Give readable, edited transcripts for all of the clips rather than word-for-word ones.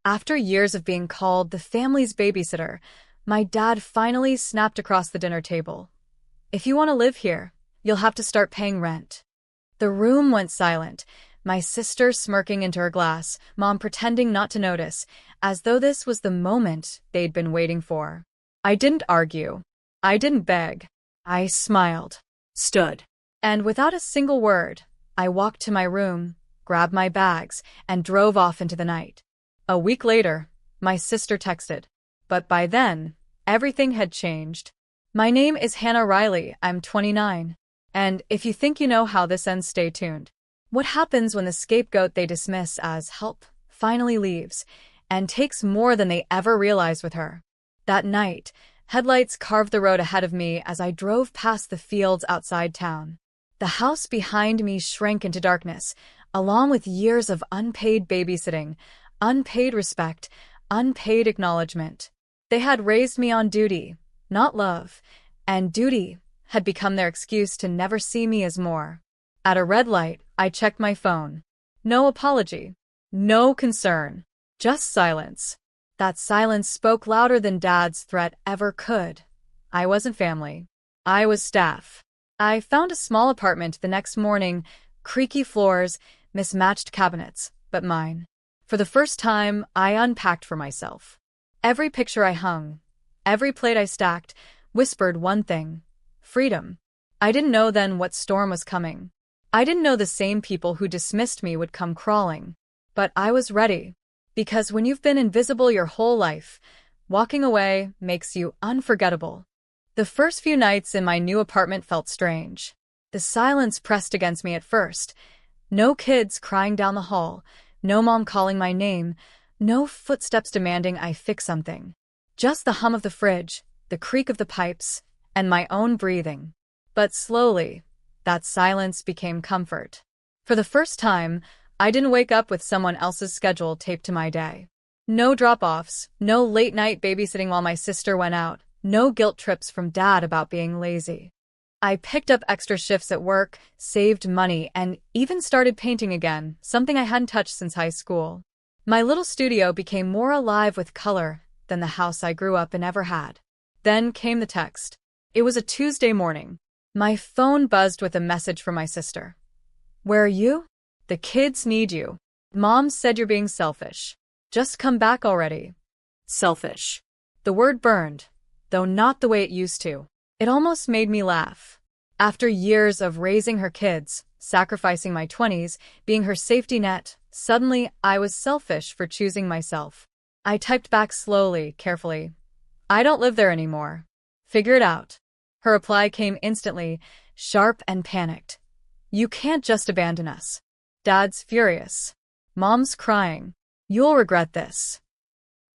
After years of being called the family's babysitter, my dad finally snapped across the dinner table. "If you want to live here, you'll have to start paying rent." The room went silent, my sister smirking into her glass, Mom pretending not to notice, as though this was the moment they'd been waiting for. I didn't argue. I didn't beg. I smiled, stood, and without a single word, I walked to my room, grabbed my bags, and drove off into the night. A week later, my sister texted, but by then, everything had changed. "My name is Hannah Riley, I'm 29. And if you think you know how this ends, stay tuned." What happens when the scapegoat they dismiss as help finally leaves and takes more than they ever realized with her? That night, headlights carved the road ahead of me as I drove past the fields outside town. The house behind me shrank into darkness, along with years of unpaid babysitting, unpaid respect, unpaid acknowledgement. They had raised me on duty, not love, and duty had become their excuse to never see me as more. At a red light, I checked my phone. No apology. No concern. Just silence. That silence spoke louder than Dad's threat ever could. I wasn't family. I was staff. I found a small apartment the next morning, creaky floors, mismatched cabinets, but mine. For the first time, I unpacked for myself. Every picture I hung, every plate I stacked, whispered one thing: freedom. I didn't know then what storm was coming. I didn't know the same people who dismissed me would come crawling. But I was ready. Because when you've been invisible your whole life, walking away makes you unforgettable. The first few nights in my new apartment felt strange. The silence pressed against me at first. No kids crying down the hall, no mom calling my name, no footsteps demanding I fix something. Just the hum of the fridge, the creak of the pipes, and my own breathing. But slowly, that silence became comfort. For the first time, I didn't wake up with someone else's schedule taped to my day. No drop-offs, no late-night babysitting while my sister went out, no guilt trips from Dad about being lazy. I picked up extra shifts at work, saved money, and even started painting again, something I hadn't touched since high school. My little studio became more alive with color than the house I grew up in ever had. Then came the text. It was a Tuesday morning. My phone buzzed with a message from my sister. "Where are you? The kids need you. Mom said you're being selfish. Just come back already." Selfish. The word burned, though not the way it used to. It almost made me laugh. After years of raising her kids, sacrificing my 20s, being her safety net, suddenly I was selfish for choosing myself. I typed back slowly, carefully. "I don't live there anymore. Figure it out." Her reply came instantly, sharp and panicked. "You can't just abandon us." Dad's furious. Mom's crying. "You'll regret this."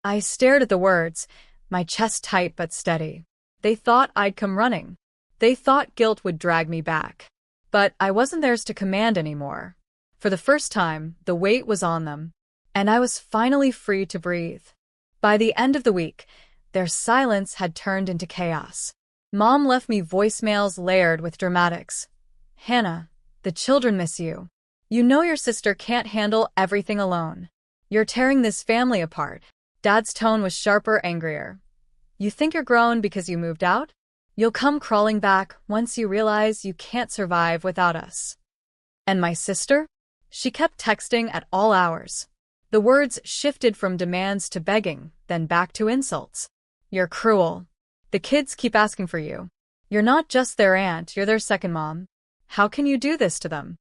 I stared at the words, my chest tight but steady. They thought I'd come running. They thought guilt would drag me back. But I wasn't theirs to command anymore. For the first time, the weight was on them, and I was finally free to breathe. By the end of the week, their silence had turned into chaos. Mom left me voicemails layered with dramatics. "Hannah, the children miss you. You know your sister can't handle everything alone. You're tearing this family apart." Dad's tone was sharper, angrier. "You think you're grown because you moved out? You'll come crawling back once you realize you can't survive without us." And my sister? She kept texting at all hours. The words shifted from demands to begging, then back to insults. "You're cruel. The kids keep asking for you. You're not just their aunt, you're their second mom. How can you do this to them?"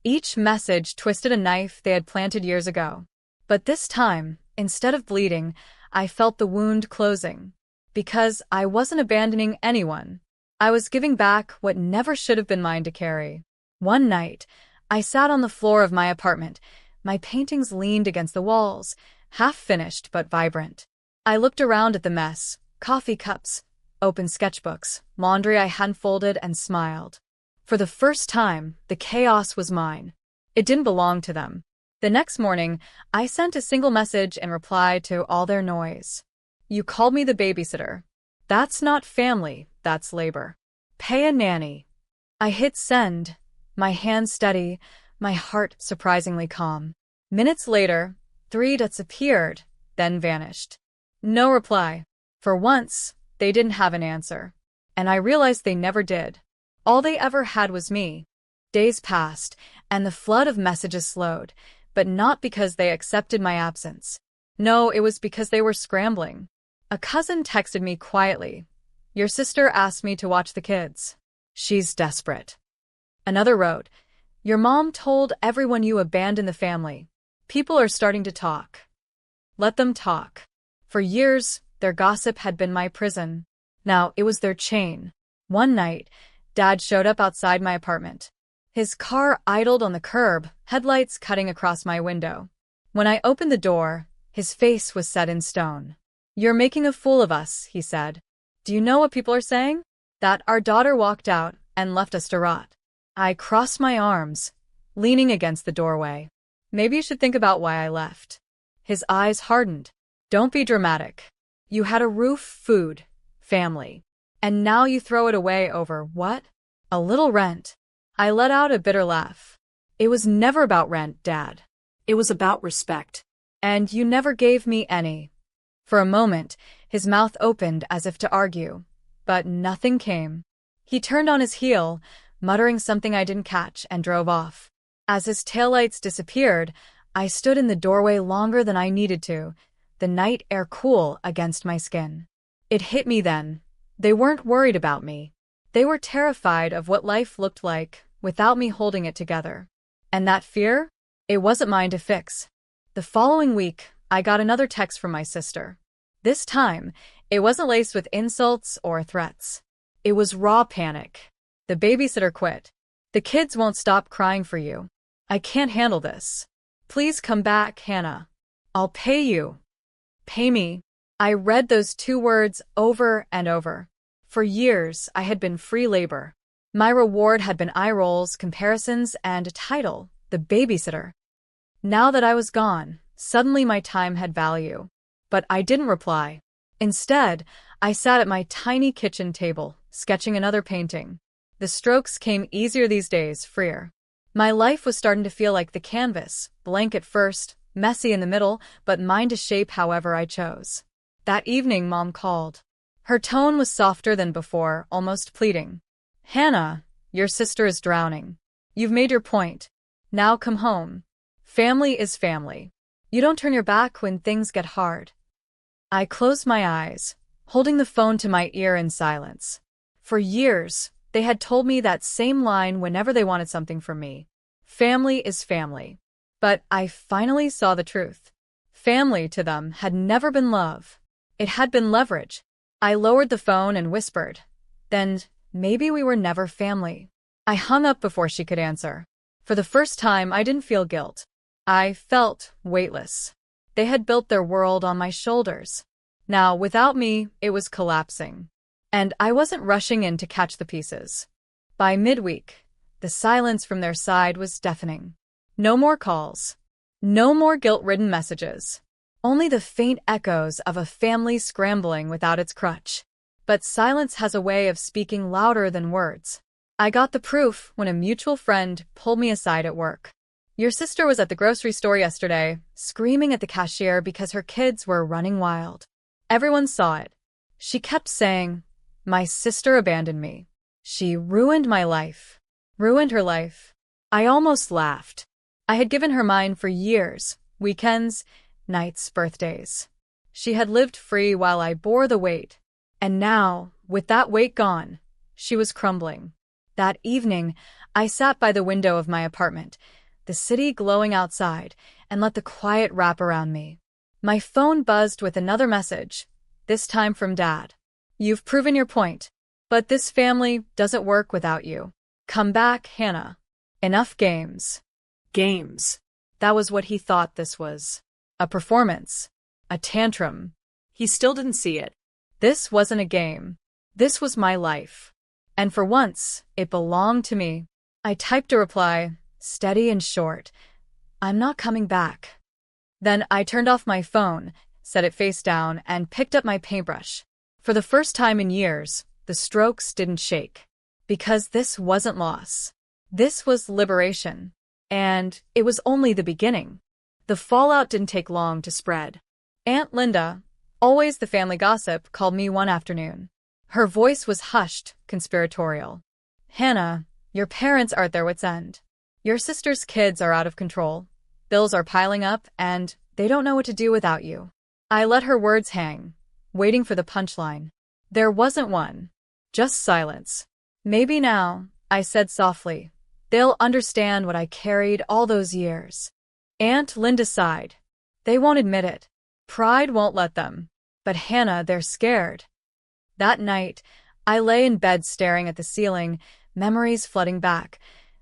Each message twisted a knife they had planted years ago. But this time, instead of bleeding, I felt the wound closing. Because I wasn't abandoning anyone. I was giving back what never should have been mine to carry. One night, I sat on the floor of my apartment. My paintings leaned against the walls, half-finished but vibrant. I looked around at the mess, coffee cups, open sketchbooks, laundry I hadn't folded, and smiled. For the first time, the chaos was mine. It didn't belong to them. The next morning, I sent a single message in reply to all their noise. "You called me the babysitter. That's not family, that's labor. Pay a nanny." I hit send, my hand steady, my heart surprisingly calm. Minutes later, 3 dots appeared, then vanished. No reply. For once, they didn't have an answer. And I realized they never did. All they ever had was me. Days passed, and the flood of messages slowed, but not because they accepted my absence. No, it was because they were scrambling. A cousin texted me quietly. Your sister asked me to watch the kids. She's desperate. Another wrote, your mom told everyone you abandoned the family. People are starting to talk. Let them talk. For years, their gossip had been my prison. Now it was their chain. One night, Dad showed up outside my apartment. His car idled on the curb, headlights cutting across my window. When I opened the door, his face was set in stone. You're making a fool of us, he said. Do you know what people are saying? That our daughter walked out and left us to rot. I crossed my arms, leaning against the doorway. Maybe you should think about why I left. His eyes hardened. Don't be dramatic. You had a roof, food, family. And now you throw it away over what? A little rent. I let out a bitter laugh. It was never about rent, Dad. It was about respect. And you never gave me any. For a moment, his mouth opened as if to argue, but nothing came. He turned on his heel, muttering something I didn't catch, and drove off. As his taillights disappeared, I stood in the doorway longer than I needed to, the night air cool against my skin. It hit me then. They weren't worried about me. They were terrified of what life looked like without me holding it together. And that fear? It wasn't mine to fix. The following week, I got another text from my sister. This time, it wasn't laced with insults or threats. It was raw panic. The babysitter quit. The kids won't stop crying for you. I can't handle this. Please come back, Hannah. I'll pay you. Pay me. I read those 2 words over and over. For years, I had been free labor. My reward had been eye rolls, comparisons, and a title, the babysitter. Now that I was gone, suddenly my time had value. But I didn't reply. Instead, I sat at my tiny kitchen table, sketching another painting. The strokes came easier these days, freer. My life was starting to feel like the canvas, blank at first, messy in the middle, but mine to shape however I chose. That evening, Mom called. Her tone was softer than before, almost pleading. Hannah, your sister is drowning. You've made your point. Now come home. Family is family. You don't turn your back when things get hard. I closed my eyes, holding the phone to my ear in silence. For years, they had told me that same line whenever they wanted something from me. Family is family. But I finally saw the truth. Family to them had never been love. It had been leverage. I lowered the phone and whispered, then maybe we were never family. I hung up before she could answer. For the first time, I didn't feel guilt. I felt weightless. They had built their world on my shoulders. Now, without me, it was collapsing. And I wasn't rushing in to catch the pieces. By midweek, the silence from their side was deafening. No more calls. No more guilt-ridden messages. Only the faint echoes of a family scrambling without its crutch. But silence has a way of speaking louder than words. I got the proof when a mutual friend pulled me aside at work. Your sister was at the grocery store yesterday, screaming at the cashier because her kids were running wild. Everyone saw it. She kept saying, my sister abandoned me. She ruined my life. Ruined her life. I almost laughed. I had given her mine for years, weekends, nights, birthdays. She had lived free while I bore the weight. And now, with that weight gone, she was crumbling. That evening, I sat by the window of my apartment, the city glowing outside, and let the quiet wrap around me. My phone buzzed with another message, this time from Dad. You've proven your point, but this family doesn't work without you. Come back, Hannah. Enough games. Games. That was what he thought this was. A performance. A tantrum. He still didn't see it. This wasn't a game. This was my life. And for once, it belonged to me. I typed a reply, steady and short. I'm not coming back. Then I turned off my phone, set it face down, and picked up my paintbrush. For the first time in years, the strokes didn't shake. Because this wasn't loss. This was liberation. And it was only the beginning. The fallout didn't take long to spread. Aunt Linda, always the family gossip, called me one afternoon. Her voice was hushed, conspiratorial. "Hannah, your parents are at their wits' end. Your sister's kids are out of control. Bills are piling up, and they don't know what to do without you." I let her words hang, waiting for the punchline. There wasn't one. Just silence. "Maybe now," I said softly, "they'll understand what I carried all those years." Aunt Linda sighed. "They won't admit it. Pride won't let them. But Hannah, they're scared." That night, I lay in bed staring at the ceiling, memories flooding back.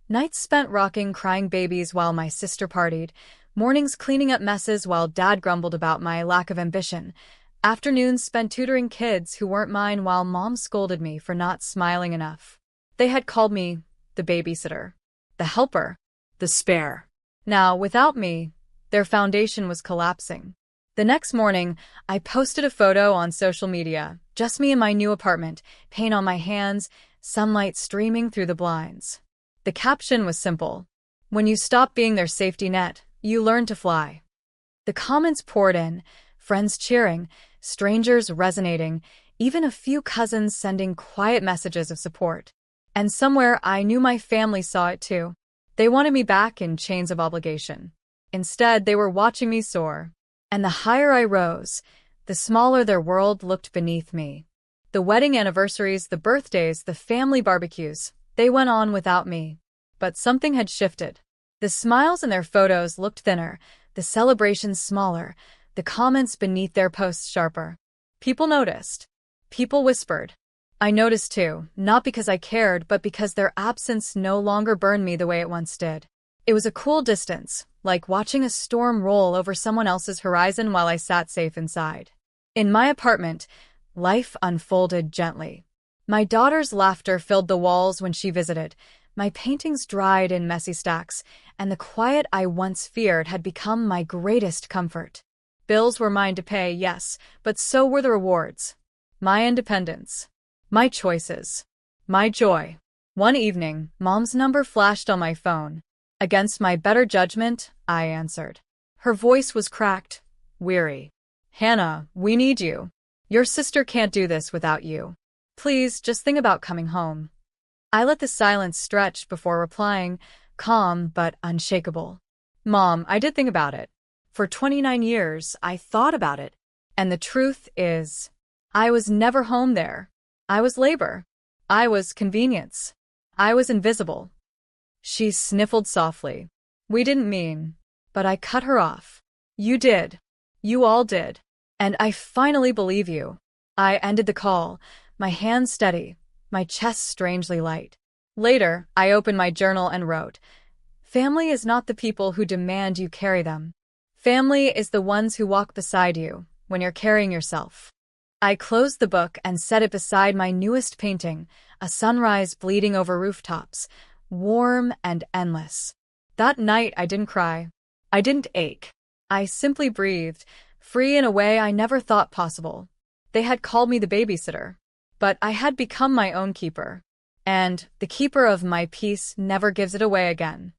Nights spent rocking crying babies while my sister partied, mornings cleaning up messes while Dad grumbled about my lack of ambition, afternoons spent tutoring kids who weren't mine while Mom scolded me for not smiling enough. They had called me the babysitter, the helper, the spare. Now, without me, their foundation was collapsing. The next morning, I posted a photo on social media, just me in my new apartment, paint on my hands, sunlight streaming through the blinds. The caption was simple: "When you stop being their safety net, you learn to fly." The comments poured in, friends cheering, strangers resonating, even a few cousins sending quiet messages of support. And somewhere I knew my family saw it too. They wanted me back in chains of obligation. Instead, they were watching me soar. And the higher I rose, the smaller their world looked beneath me. The wedding anniversaries, the birthdays, the family barbecues, they went on without me. But something had shifted. The smiles in their photos looked thinner, the celebrations smaller, the comments beneath their posts sharper. People noticed. People whispered. I noticed too, not because I cared, but because their absence no longer burned me the way it once did. It was a cool distance, like watching a storm roll over someone else's horizon while I sat safe inside. In my apartment, life unfolded gently. My daughter's laughter filled the walls when she visited, my paintings dried in messy stacks, and the quiet I once feared had become my greatest comfort. Bills were mine to pay, yes, but so were the rewards. My independence. My choices. My joy. One evening, Mom's number flashed on my phone. Against my better judgment, I answered. Her voice was cracked, weary. "Hannah, we need you. Your sister can't do this without you. Please, just think about coming home." I let the silence stretch before replying, calm but unshakable. "Mom, I did think about it. For 29 years, I thought about it. And the truth is, I was never home there. I was labor. I was convenience. I was invisible." She sniffled softly. "We didn't mean." But I cut her off. "You did. You all did. And I finally believe you." I ended the call, my hands steady, my chest strangely light. Later, I opened my journal and wrote, "Family is not the people who demand you carry them. Family is the ones who walk beside you when you're carrying yourself." I closed the book and set it beside my newest painting, a sunrise bleeding over rooftops, warm and endless. That night I didn't cry. I didn't ache. I simply breathed, free in a way I never thought possible. They had called me the babysitter, but I had become my own keeper. And the keeper of my peace never gives it away again.